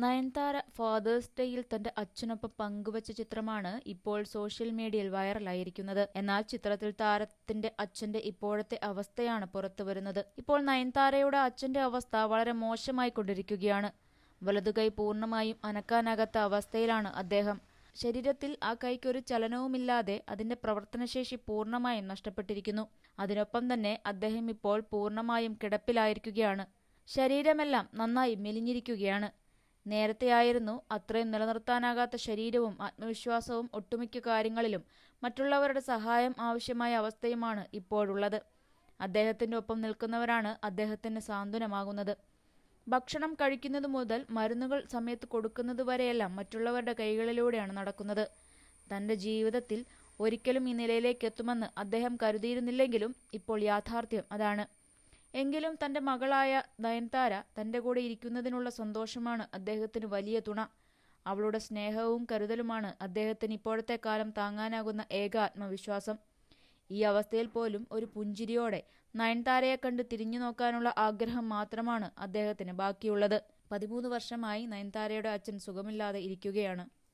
Nayanthara fathers ഡേയിൽ തന്റെ അച്ഛനൊപ്പം പങ്കുവച്ച ചിത്രമാണ് ഇപ്പോൾ സോഷ്യൽ മീഡിയയിൽ വൈറലായിരിക്കുന്നത്. എന്നാൽ ചിത്രത്തിൽ താരത്തിന്റെ അച്ഛന്റെ ഇപ്പോഴത്തെ അവസ്ഥയാണ് പുറത്തുവരുന്നത്. ഇപ്പോൾ നയൻതാരയുടെ അച്ഛന്റെ അവസ്ഥ വളരെ മോശമായിക്കൊണ്ടിരിക്കുകയാണ്. വലതുകൈ പൂർണ്ണമായും അനക്കാനാകാത്ത അവസ്ഥയിലാണ് അദ്ദേഹം. ശരീരത്തിൽ ആ കൈക്കൊരു ചലനവുമില്ലാതെ അതിന്റെ പ്രവർത്തനശേഷി പൂർണ്ണമായും നഷ്ടപ്പെട്ടിരിക്കുന്നു. അതിനൊപ്പം തന്നെ അദ്ദേഹം ഇപ്പോൾ പൂർണ്ണമായും കിടപ്പിലായിരിക്കുകയാണ്. ശരീരമെല്ലാം നന്നായി മെലിഞ്ഞിരിക്കുകയാണ്. നേരത്തെയായിരുന്നു അത്രയും നിലനിർത്താനാകാത്ത ശരീരവും ആത്മവിശ്വാസവും ഒട്ടുമിക്ക കാര്യങ്ങളിലും മറ്റുള്ളവരുടെ സഹായം ആവശ്യമായ അവസ്ഥയുമാണ് ഇപ്പോഴുള്ളത്. അദ്ദേഹത്തിന്റെ ഒപ്പം നിൽക്കുന്നവരാണ് അദ്ദേഹത്തിന് സാന്ത്വനമാകുന്നത്. ഭക്ഷണം കഴിക്കുന്നത് മുതൽ മരുന്നുകൾ സമയത്ത് കൊടുക്കുന്നത് വരെയെല്ലാം മറ്റുള്ളവരുടെ കൈകളിലൂടെയാണ് നടക്കുന്നത്. തന്റെ ജീവിതത്തിൽ ഒരിക്കലും ഈ നിലയിലേക്ക് എത്തുമെന്ന് അദ്ദേഹം കരുതിയിരുന്നില്ലെങ്കിലും ഇപ്പോൾ യാഥാർത്ഥ്യം അതാണ്. എങ്കിലും തന്റെ മകളായ നയൻതാര തന്റെ കൂടെ ഇരിക്കുന്നതിനുള്ള സന്തോഷമാണ് അദ്ദേഹത്തിന് വലിയ തുണ. അവളുടെ സ്നേഹവും കരുതലുമാണ് അദ്ദേഹത്തിന് ഇപ്പോഴത്തെ കാലം താങ്ങാനാകുന്ന ഏക ആത്മവിശ്വാസം. ഈ അവസ്ഥയിൽ പോലും ഒരു പുഞ്ചിരിയോടെ നയൻതാരയെ കണ്ട് തിരിഞ്ഞു നോക്കാനുള്ള ആഗ്രഹം മാത്രമാണ് അദ്ദേഹത്തിന് ബാക്കിയുള്ളത്. 13 വർഷമായി നയൻതാരയുടെ അച്ഛൻ സുഖമില്ലാതെ ഇരിക്കുകയാണ്.